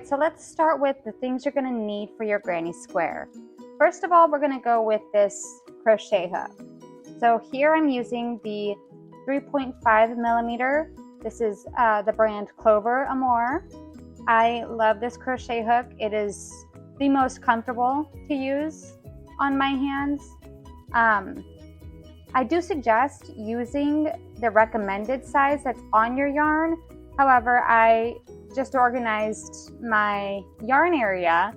right, so let's start with the things you're going to need for your granny square. First of all, we're going to go with this crochet hook. So here I'm using the 3.5 millimeter. This is the brand Clover Amour. I love this crochet hook. It is the most comfortable to use on my hands. I do suggest using the recommended size that's on your yarn. However, I just organized my yarn area,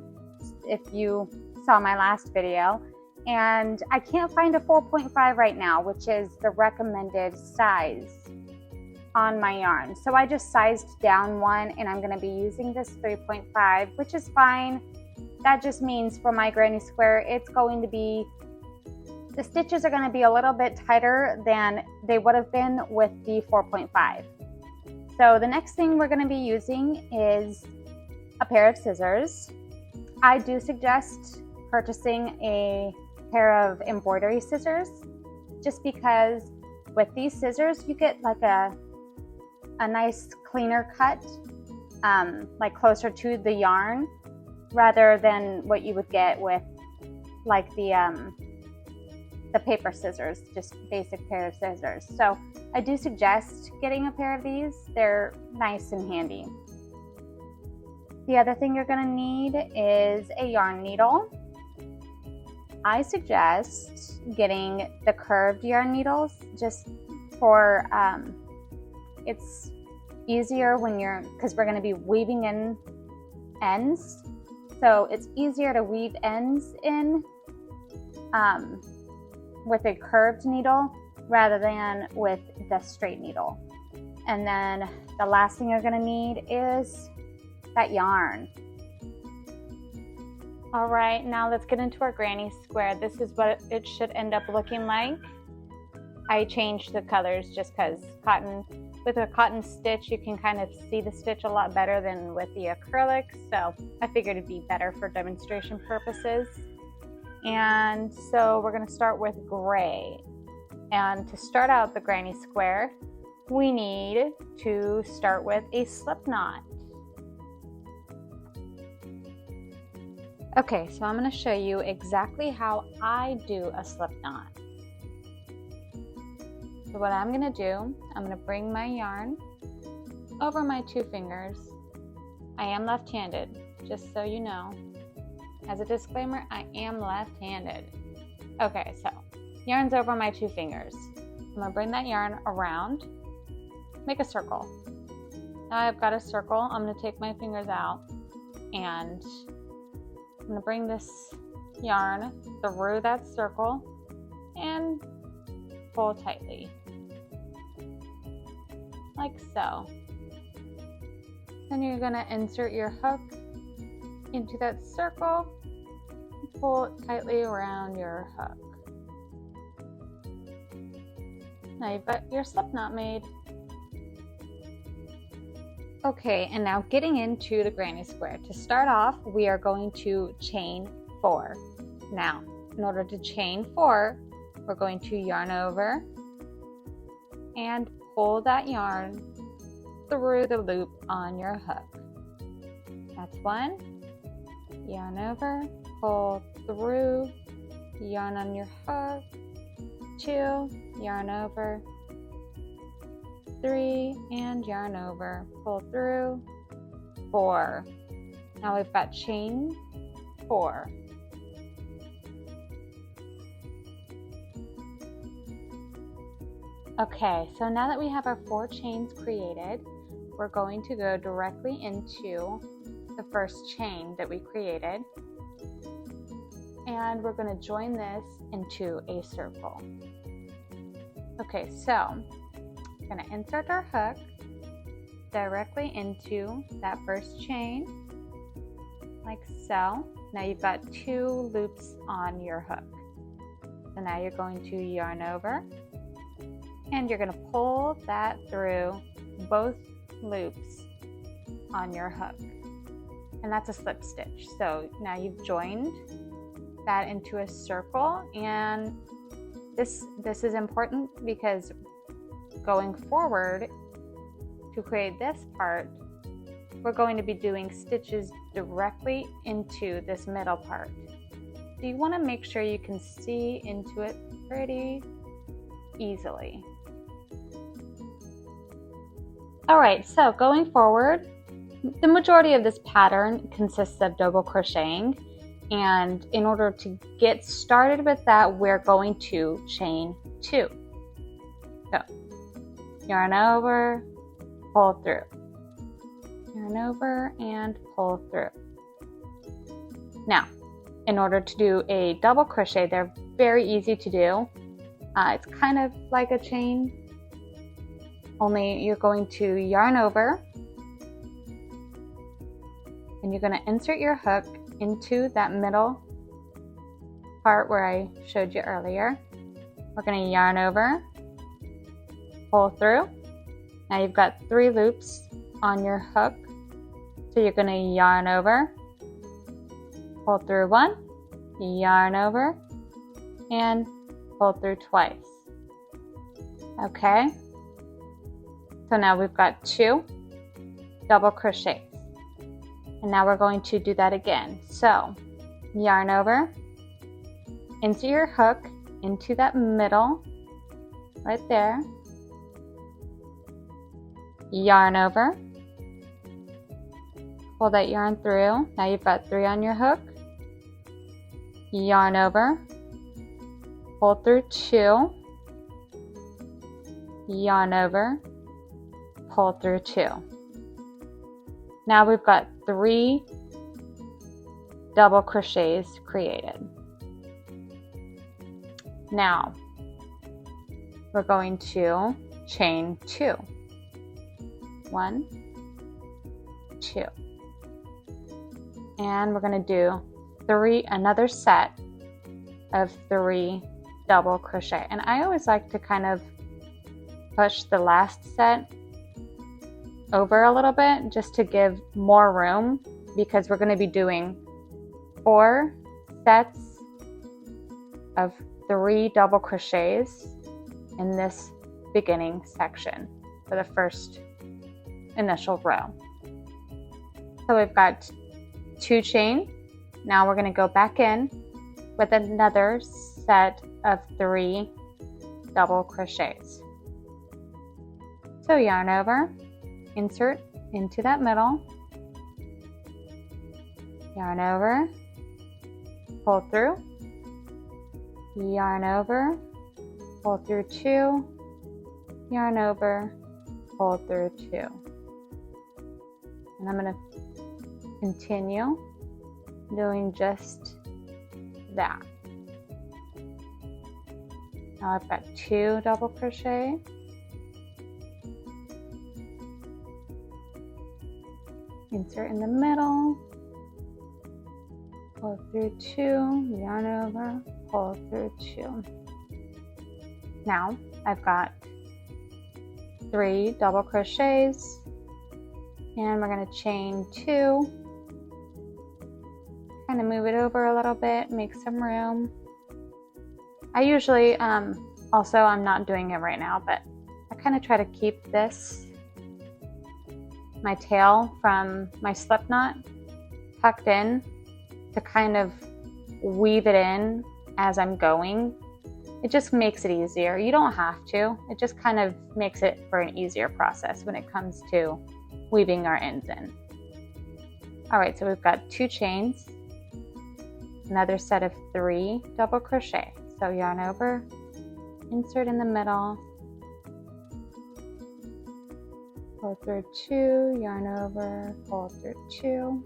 if you saw my last video, and I can't find a 4.5 right now, which is the recommended size on my yarn. So I just sized down one, and I'm going to be using this 3.5, which is fine. That just means for my granny square, it's going to be, the stitches are going to be a little bit tighter than they would have been with the 4.5. So the next thing we're going to be using is a pair of scissors. I do suggest purchasing a pair of embroidery scissors, just because with these scissors you get like a nice cleaner cut, like closer to the yarn, rather than what you would get with like the paper scissors, just basic pair of scissors. So I do suggest getting a pair of these. They're nice and handy. The other thing you're going to need is a yarn needle. I suggest getting the curved yarn needles just for, it's easier when because we're going to be weaving in ends. So it's easier to weave ends in with a curved needle rather than with the straight needle. And then the last thing you're going to need is that yarn. All right, now let's get into our granny square. This is what it should end up looking like. I changed the colors just because with a cotton stitch, you can kind of see the stitch a lot better than with the acrylic. So I figured it'd be better for demonstration purposes. And so we're going to start with gray. And to start out the granny square, we need to start with a slip knot. Okay, so I'm going to show you exactly how I do a slip knot. So what I'm going to do, I'm going to bring my yarn over my two fingers. I am left-handed, just so you know. As a disclaimer, I am left-handed. Okay, so yarn's over my two fingers. I'm going to bring that yarn around, make a circle. Now I've got a circle, I'm going to take my fingers out and I'm going to bring this yarn through that circle and pull tightly, like so. Then you're going to insert your hook into that circle and pull it tightly around your hook. Now you've got your slip knot made. Okay, and now getting into the granny square. To start off, we are going to chain 4. Now, in order to chain 4, we're going to yarn over and pull that yarn through the loop on your hook. That's 1. Yarn over, pull through, yarn on your hook. 2, yarn over. 3, and yarn over, pull through. 4. Now we've got chain 4. Okay, so now that we have our 4 chains created, we're going to go directly into the first chain that we created, and we're going to join this into a circle. Okay, so we're going to insert our hook directly into that first chain, like so. Now you've got 2 loops on your hook. So now you're going to yarn over, and you're going to pull that through both loops on your hook. And that's a slip stitch. So now you've joined that into a circle, and this is important because going forward to create this part, we're going to be doing stitches directly into this middle part. So you want to make sure you can see into it pretty easily. Alright, so going forward, the majority of this pattern consists of double crocheting, and in order to get started with that, we're going to chain 2. So, yarn over, pull through, yarn over, and pull through. Now, in order to do a double crochet, they're very easy to do. It's kind of like a chain, only you're going to yarn over, and you're going to insert your hook into that middle part where I showed you earlier. We're going to yarn over, pull through. Now you've got 3 loops on your hook, so you're going to yarn over, pull through 1, yarn over, and pull through twice. Okay, so now we've got 2 double crochets, and now we're going to do that again. So yarn over, insert your hook into that middle right there, yarn over, pull that yarn through. Now you've got 3 on your hook, yarn over, pull through 2, yarn over, pull through 2. Now we've got 3 double crochets created. Now we're going to chain 2. 1, 2. And we're going to do another set of 3 double crochet. And I always like to kind of push the last set over a little bit just to give more room, because we're going to be doing 4 sets of 3 double crochets in this beginning section for the first initial row. So we've got 2 chains. Now we're going to go back in with another set of 3 double crochets. So yarn over, insert into that middle, yarn over, pull through, yarn over, pull through 2, yarn over, pull through 2. And I'm going to continue doing just that. Now I've got 2 double crochet, insert in the middle, pull through 2, yarn over, pull through 2. Now I've got 3 double crochets, and we're going to chain 2, kind of move it over a little bit, make some room. I usually also, I'm not doing it right now, but I kind of try to keep my tail from my slip knot tucked in to kind of weave it in as I'm going. It just makes it easier. You don't have to. It just kind of makes it for an easier process when it comes to weaving our ends in. All right, so we've got 2 chains, another set of 3 double crochet. So yarn over, insert in the middle, pull through 2, yarn over, pull through 2.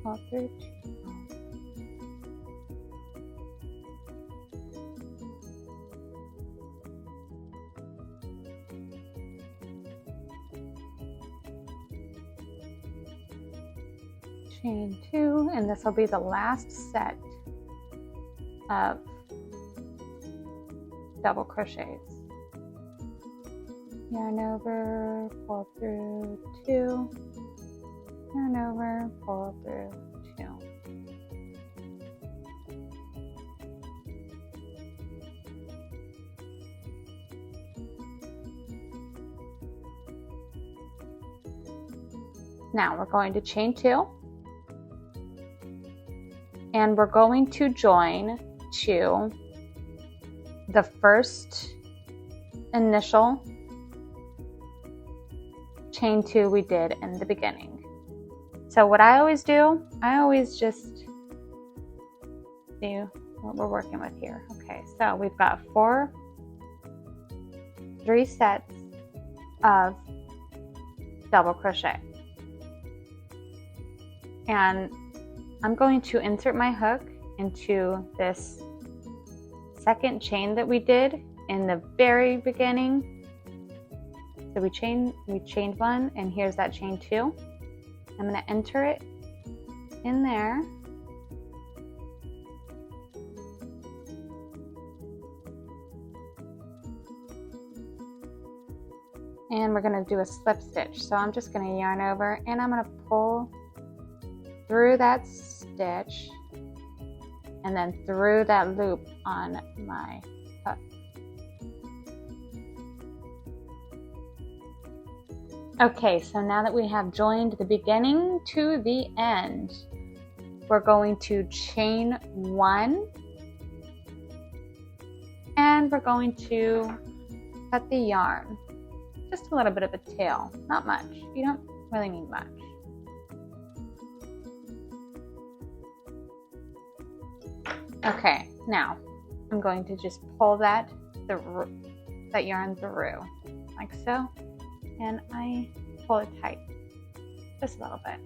Pull through 2. Chain 2, and this will be the last set of double crochets. Yarn over, pull through 2, yarn over, pull through 2. Now we're going to chain 2, and we're going to join to the first initial chain 2 we did in the beginning. So what I always do, I always just see what we're working with here. Okay, so we've got 3 sets of double crochet, and I'm going to insert my hook into this second chain that we did in the very beginning. So we chained 1, and here's that chain 2. I'm going to enter it in there, and we're going to do a slip stitch. So I'm just going to yarn over, and I'm going to pull through that stitch and then through that loop on my hook. Okay, so now that we have joined the beginning to the end, we're going to chain 1, and we're going to cut the yarn. Just a little bit of a tail, not much. You don't really need much. Okay, now I'm going to just pull that yarn through, like so, and I pull it tight, just a little bit.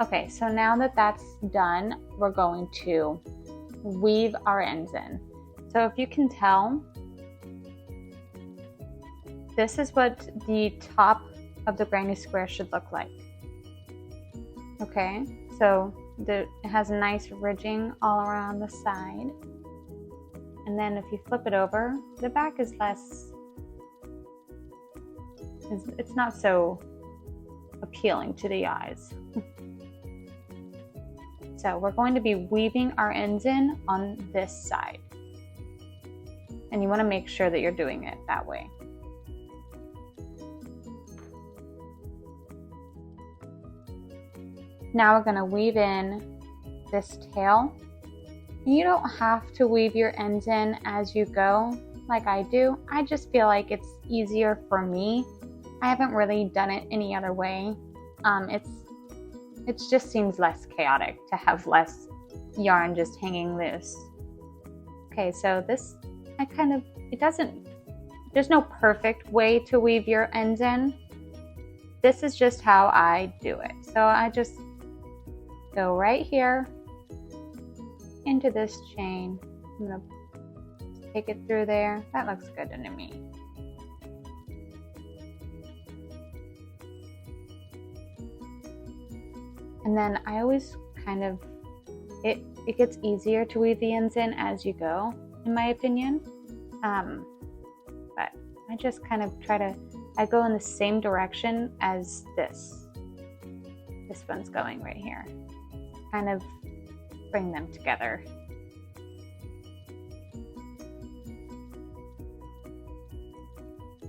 Okay, so now that that's done, we're going to weave our ends in. So if you can tell, this is what the top of the granny square should look like. Okay, so it has a nice ridging all around the side, and then if you flip it over, the back is it's not so appealing to the eyes. So we're going to be weaving our ends in on this side, and you want to make sure that you're doing it that way. Now we're going to weave in this tail. You don't have to weave your ends in as you go like I do. I just feel like it's easier for me. I haven't really done it any other way. It just seems less chaotic to have less yarn just hanging loose. Okay, so this, there's no perfect way to weave your ends in. This is just how I do it. So I just go right here into this chain. I'm going to take it through there. That looks good to me. And then I always it gets easier to weave the ends in as you go, in my opinion. But I just kind of I go in the same direction as this one's going right here. Kind of bring them together.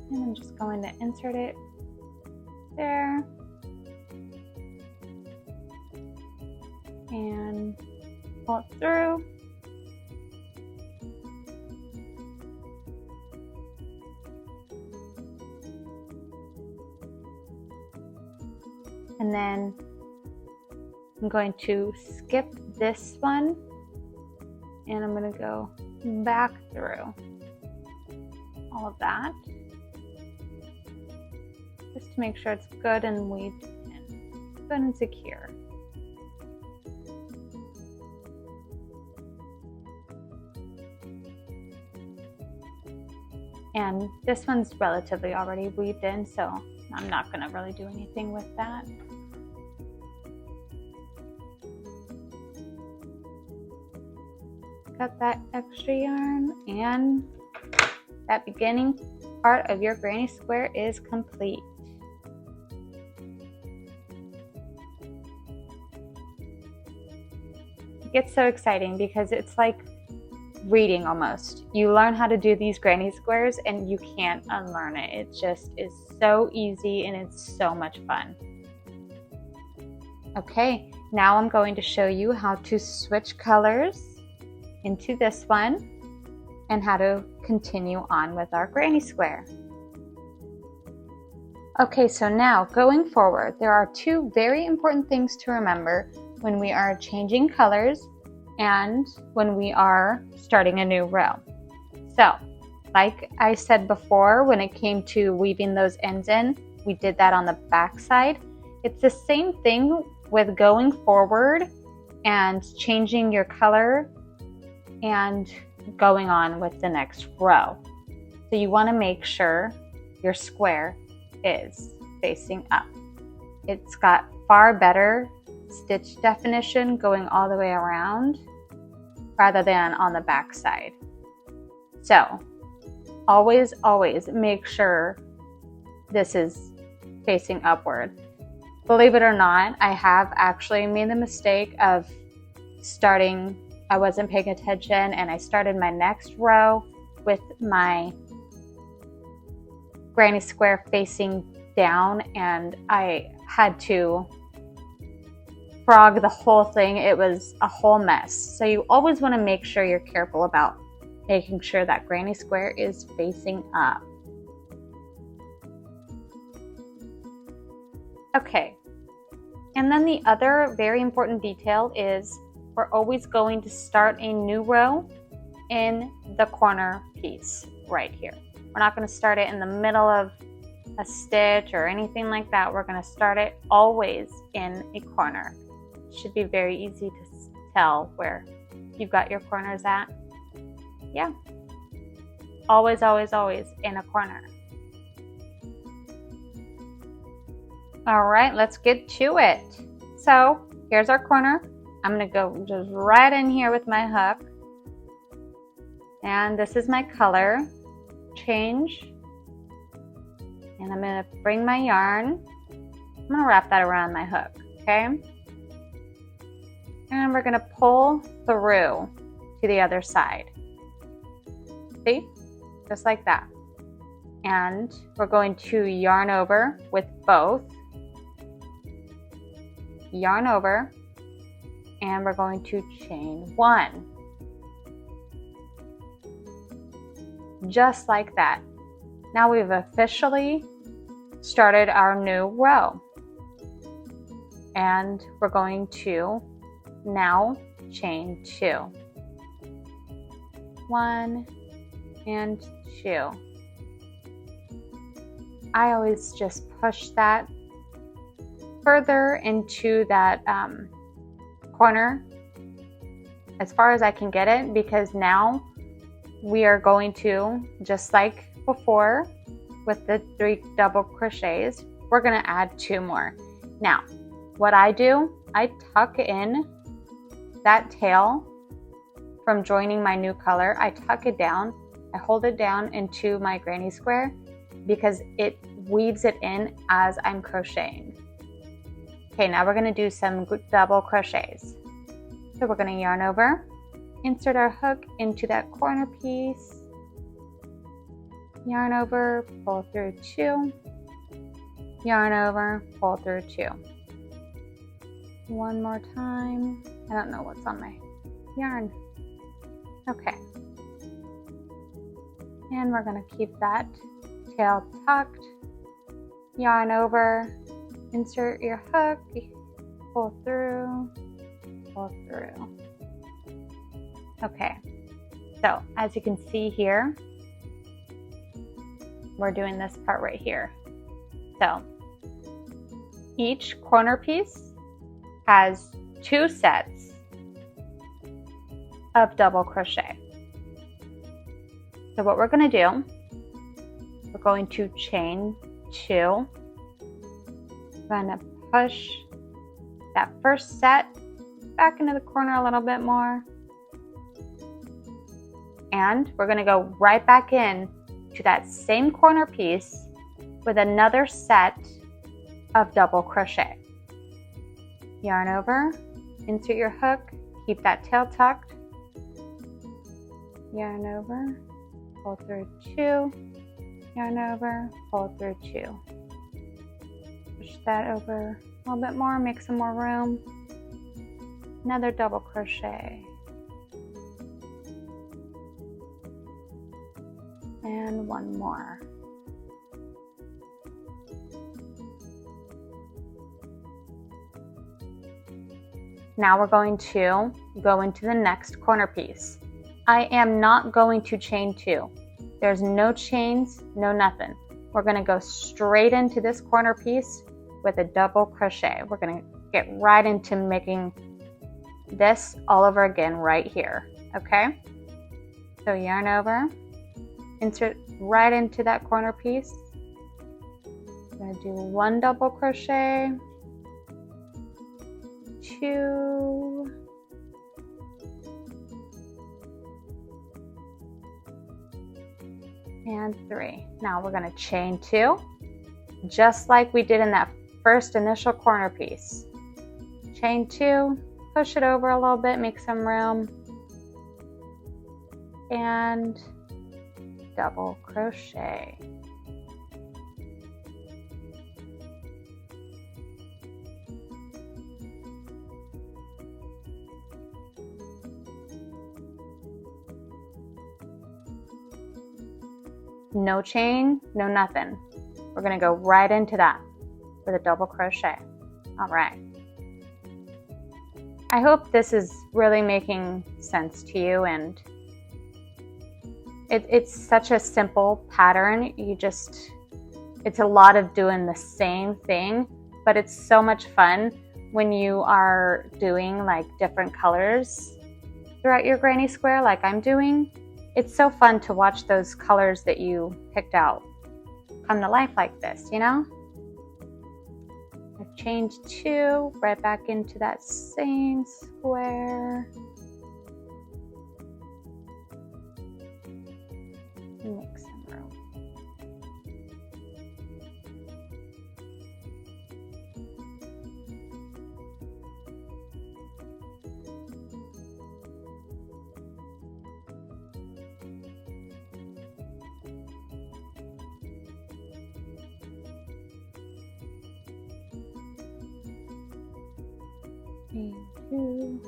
And I'm just going to insert it there. And pull it through. And then I'm going to skip this one, and I'm going to go back through all of that, just to make sure it's good and weaved in, good and secure. And this one's relatively already weaved in, so I'm not going to really do anything with that. Cut that extra yarn, and that beginning part of your granny square is complete. It gets so exciting because it's like reading almost. You learn how to do these granny squares and you can't unlearn it. It just is so easy and it's so much fun. Okay, now I'm going to show you how to switch colors into this one and how to continue on with our granny square. Okay, so now going forward, there are two very important things to remember when we are changing colors and when we are starting a new row. So, like I said before, when it came to weaving those ends in, we did that on the back side. It's the same thing with going forward and changing your color and going on with the next row. So you want to make sure your square is facing up. It's got far better stitch definition going all the way around rather than on the back side. So always make sure this is facing upward. Believe it or not, I have actually made the mistake of I wasn't paying attention and I started my next row with my granny square facing down and I had to frog the whole thing. It was a whole mess. So you always want to make sure you're careful about making sure that granny square is facing up. Okay, and then the other very important detail is we're always going to start a new row in the corner piece right here. We're not going to start it in the middle of a stitch or anything like that. We're going to start it always in a corner. It should be very easy to tell where you've got your corners at. Yeah, always in a corner. All right, let's get to it. So here's our corner. I'm gonna go just right in here with my hook. And this is my color change. And I'm gonna bring my yarn. I'm gonna wrap that around my hook, okay? And we're gonna pull through to the other side. See? Just like that. And we're going to yarn over with both. Yarn over. And we're going to chain one. Just like that. Now we've officially started our new row. And we're going to now chain two. 1 and 2. I always just push that further into that corner as far as I can get it, because now we are going to, just like before with the 3 double crochets, we're going to add 2 more. Now what I do, I tuck in that tail from joining my new color. I tuck it down, I hold it down into my granny square because it weaves it in as I'm crocheting. Okay, now we're going to do some double crochets. So we're going to yarn over, insert our hook into that corner piece, yarn over, pull through 2, yarn over, pull through 2. One more time. I don't know what's on my yarn. Okay. And we're going to keep that tail tucked, yarn over, insert your hook, pull through, pull through. Okay, so as you can see here, we're doing this part right here. So each corner piece has 2 sets of double crochet. So what we're going to do, we're going to chain 2. We're going to push that first set back into the corner a little bit more. And we're going to go right back in to that same corner piece with another set of double crochet. Yarn over, insert your hook, keep that tail tucked, yarn over, pull through 2, yarn over, pull through 2. Push that over a little bit more, make some more room. Another double crochet. And one more. Now we're going to go into the next corner piece. I am not going to chain two. There's no chains, no nothing. We're going to go straight into this corner piece with a double crochet. We're going to get right into making this all over again right here, okay? So yarn over, insert right into that corner piece. I'm going to do one double crochet, two, and three. Now we're going to chain two, just like we did in that first initial corner piece. Chain two, push it over a little bit, make some room, and double crochet. No chain, no nothing. We're going to go right into that with a double crochet. All right. I hope this is really making sense to you, and it's such a simple pattern. It's a lot of doing the same thing, but it's so much fun when you are doing like different colors throughout your granny square like I'm doing. It's so fun to watch those colors that you picked out come to life like this, you know? I've chained two, right back into that same square. Make some room. And two.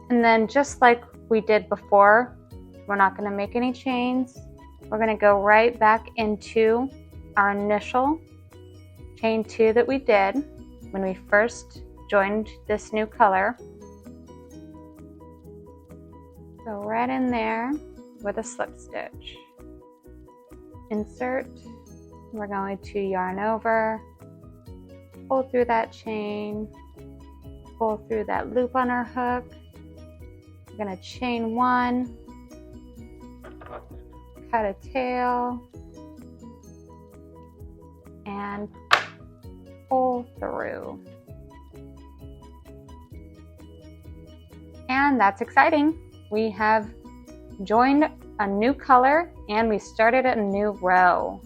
And then just like we did before, we're not going to make any chains. We're going to go right back into our initial chain two that we did when we first joined this new color. Go right in there with a slip stitch. Insert. We're going to yarn over, pull through that chain, pull through that loop on our hook. We're going to chain one, cut a tail, and pull through. And that's exciting. We have joined a new color and we started a new row.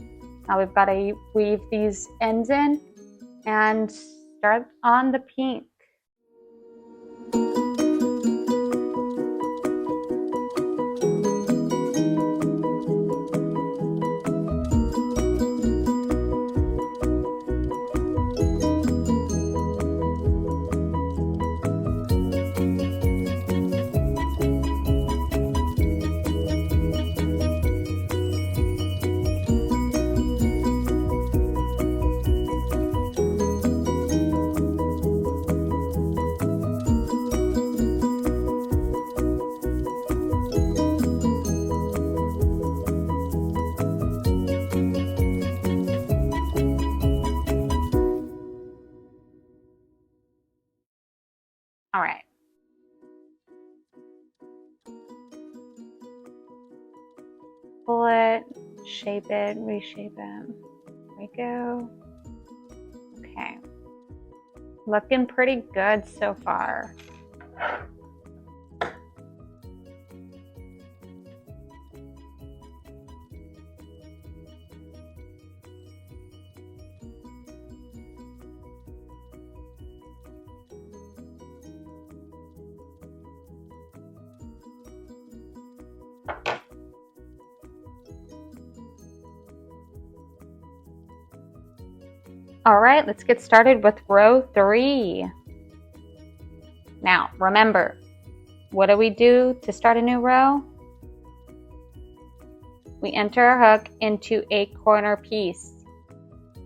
Now we've got to weave these ends in and start on the pink. All right. Pull it, shape it, reshape it. There we go. Okay. Looking pretty good so far. All right, let's get started with row 3. Now, remember, what do we do to start a new row? We enter our hook into a corner piece.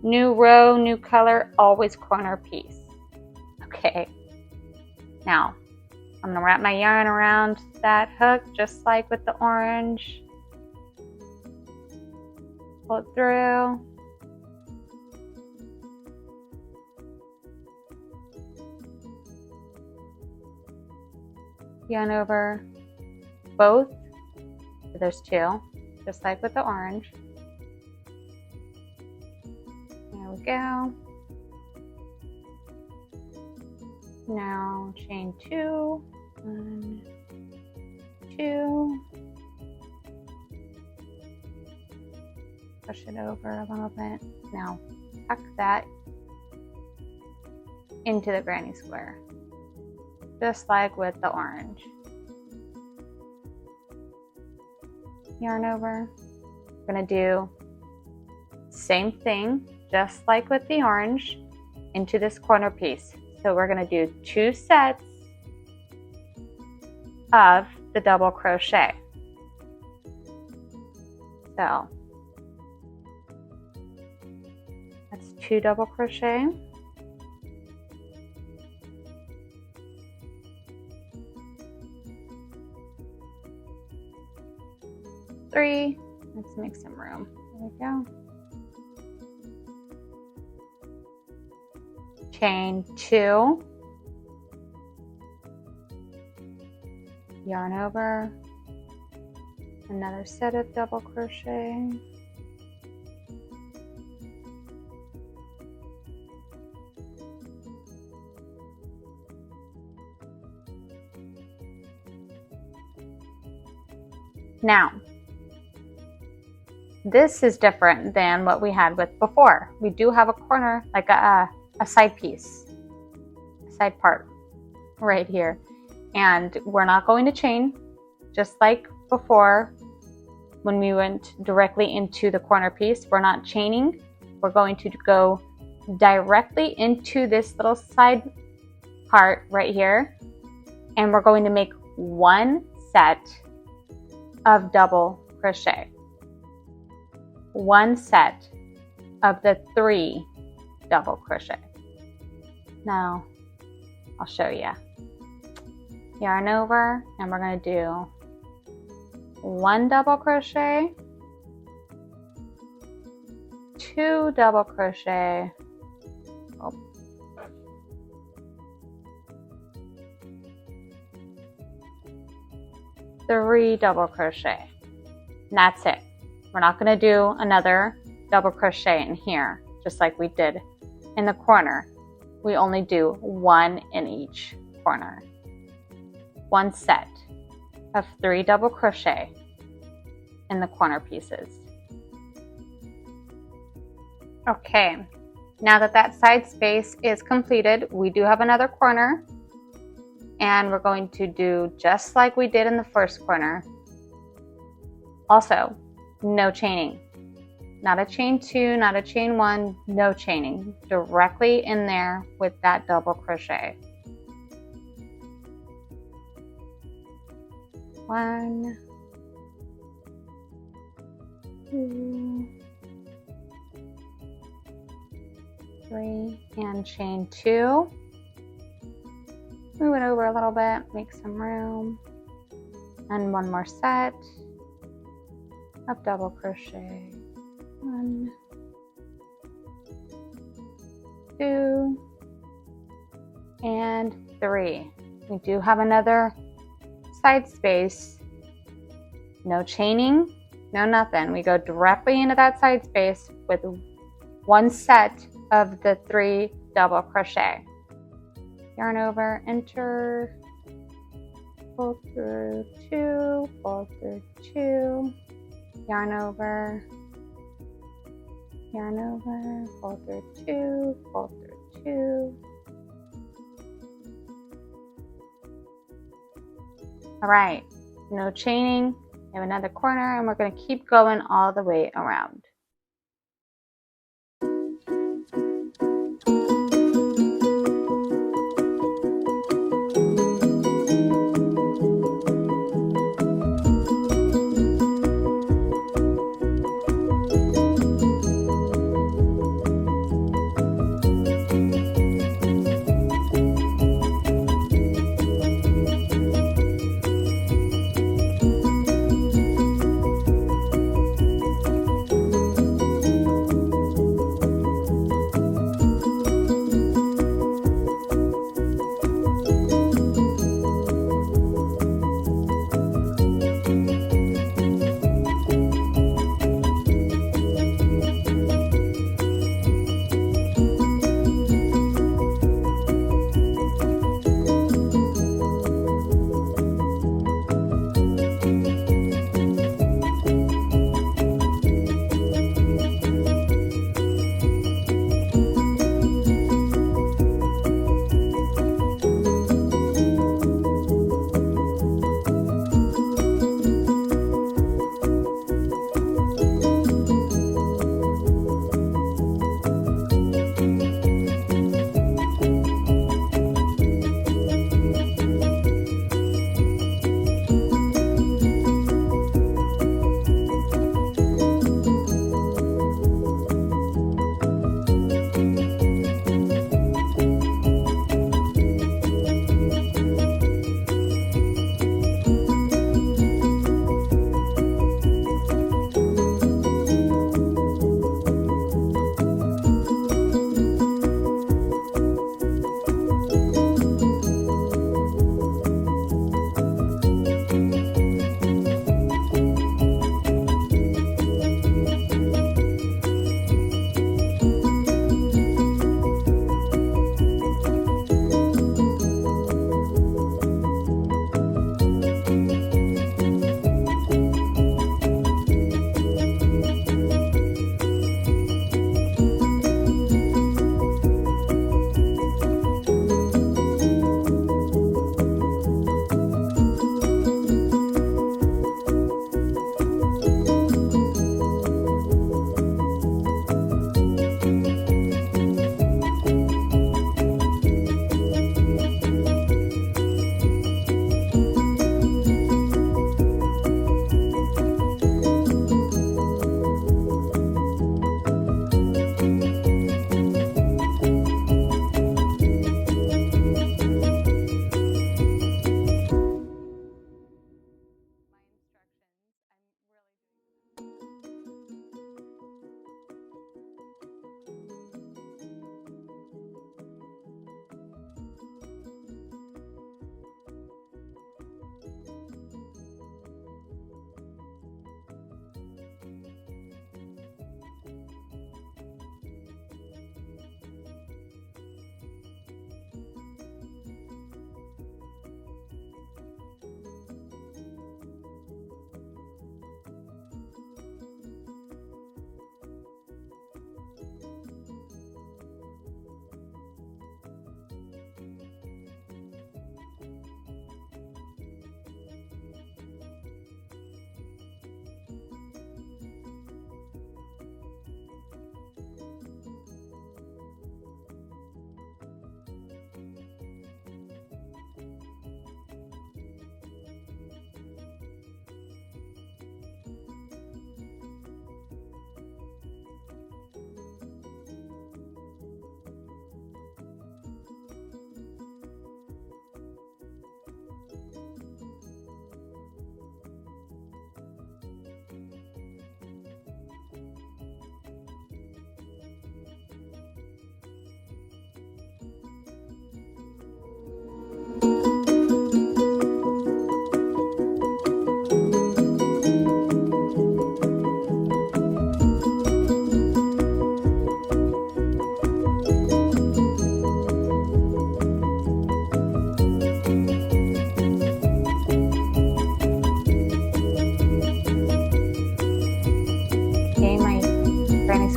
New row, new color, always corner piece. Okay. Now, I'm going to wrap my yarn around that hook just like with the orange. Pull it through. Yarn over both. So there's 2, just like with the orange. There we go. Now chain 2, 1, 2. Push it over a little bit. Now tuck that into the granny square, just like with the orange. Yarn over. We're going to do same thing, just like with the orange, into this corner piece. So we're going to do 2 sets of the double crochet. So that's 2 double crochet. Three. Let's make some room. There we go. Chain 2. Yarn over. Another set of double crochet. Now, this is different than what we had with before. We do have a corner, like a side piece, a side part right here. And we're not going to chain, just like before when we went directly into the corner piece. We're not chaining. We're going to go directly into this little side part right here. And we're going to make 1 set of double crochet. 1 set of the 3 double crochet. Now, I'll show you. Yarn over, and we're going to do 1 double crochet, 2 double crochet, 3 double crochet. And that's it. We're not going to do another double crochet in here, just like we did in the corner. We only do 1 in each corner. 1 set of 3 double crochet in the corner pieces. Okay, now that side space is completed, we do have another corner, and we're going to do just like we did in the first corner. Also, no chaining. Not a chain 2, not a chain 1, no chaining. Directly in there with that double crochet. 1, 2, 3, and chain 2. Move it over a little bit, make some room, and 1 more set of double crochet. 1, 2, and 3. We do have another side space. No chaining, no nothing. We go directly into that side space with 1 set of the 3 double crochet. Yarn over, enter, pull through 2, pull through 2, yarn over, pull through 2, pull through 2. All right, no chaining. We have another corner, and we're going to keep going all the way around.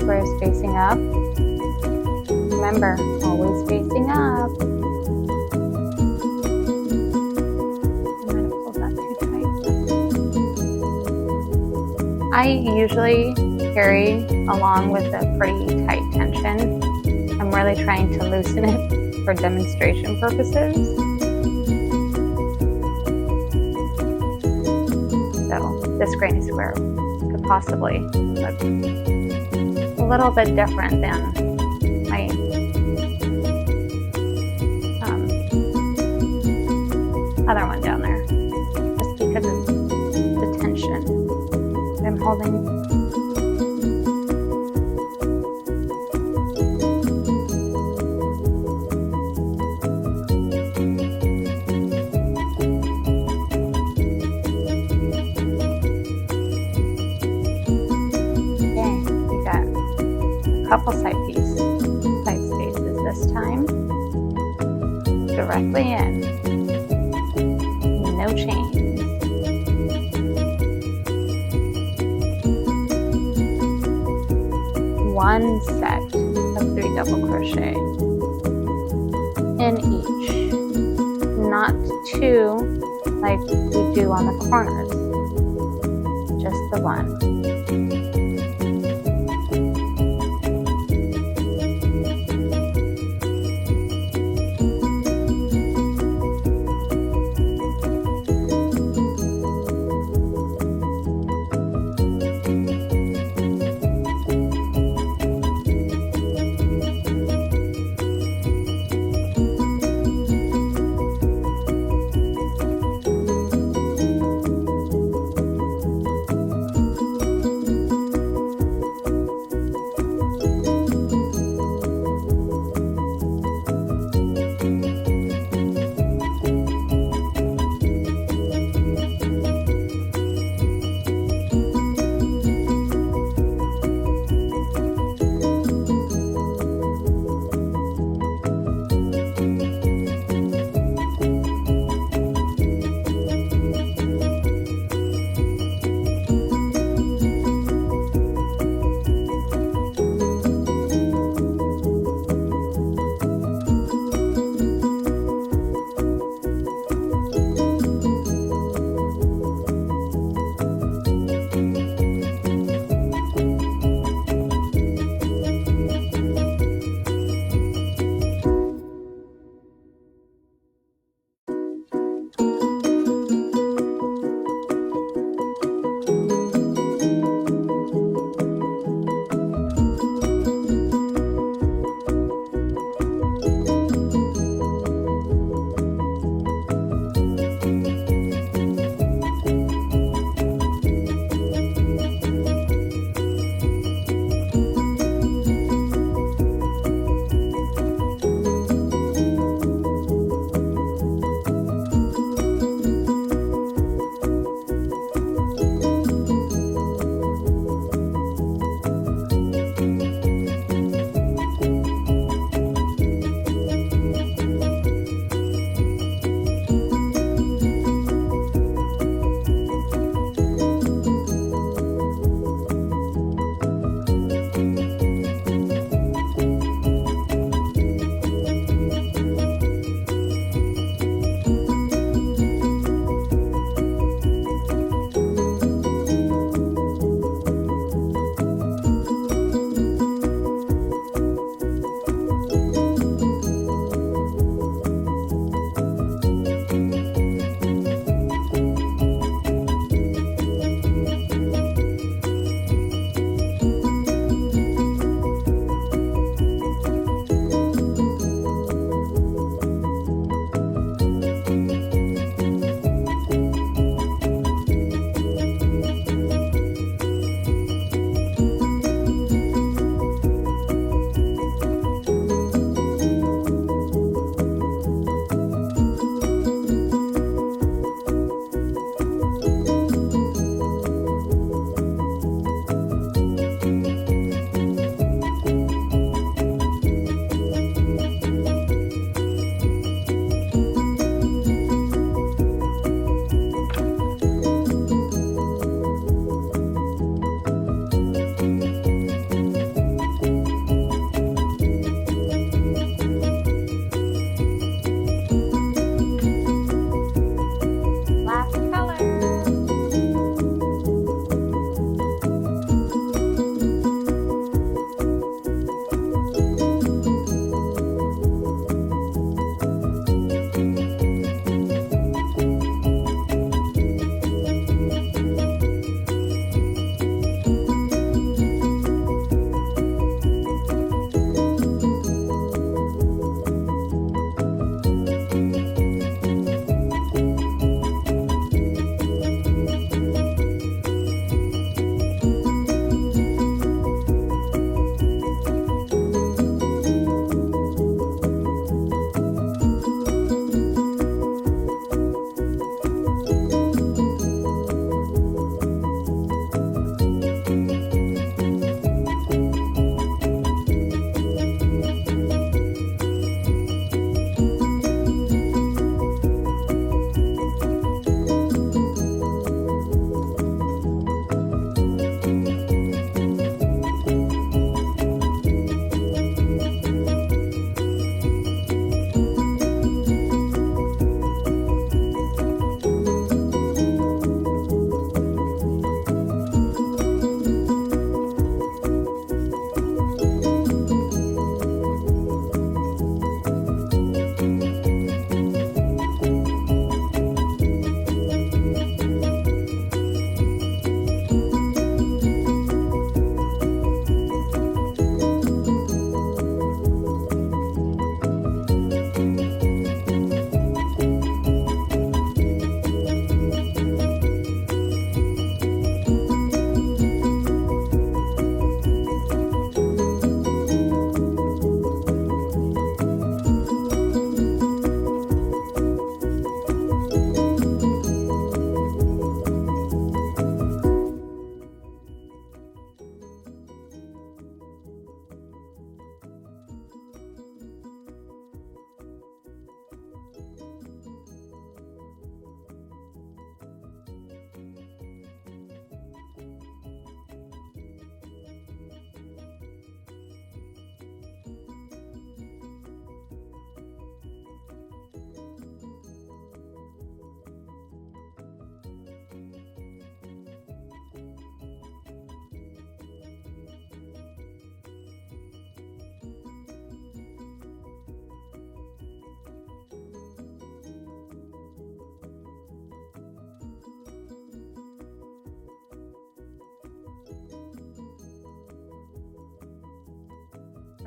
squares facing up. Remember, always facing up. I usually carry along with a pretty tight tension. I'm really trying to loosen it for demonstration purposes. So this granny square could possibly look a little bit different than my other one down there, just because of the tension I'm holding. Couple side spaces this time, directly in, no chains. One set of 3 double crochet in each, not 2 like we do on the corners, just the 1.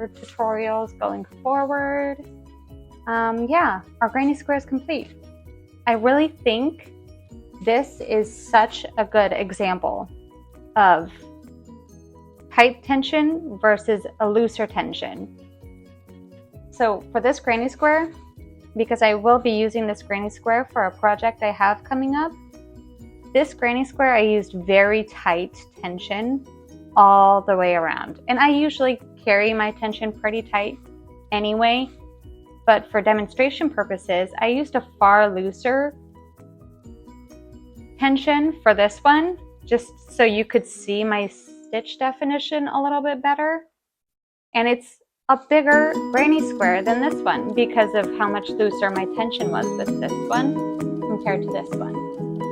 for tutorials going forward. Yeah, our granny square is complete. I really think this is such a good example of tight tension versus a looser tension. So for this granny square, because I will be using this granny square for a project I have coming up, this granny square I used very tight tension all the way around. And I usually carry my tension pretty tight anyway, but for demonstration purposes, I used a far looser tension for this one, just so you could see my stitch definition a little bit better. And it's a bigger granny square than this one because of how much looser my tension was with this one compared to this one.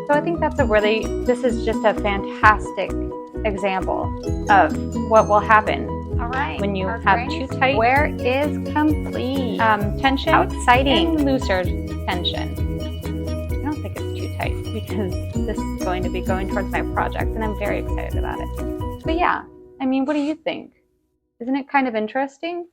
So I think this is just a fantastic example of what will happen. All right, when you have too tight square is complete. Tension, how exciting, and looser tension. I don't think it's too tight because this is going to be going towards my project and I'm very excited about it. But yeah, I mean, what do you think? Isn't it kind of interesting?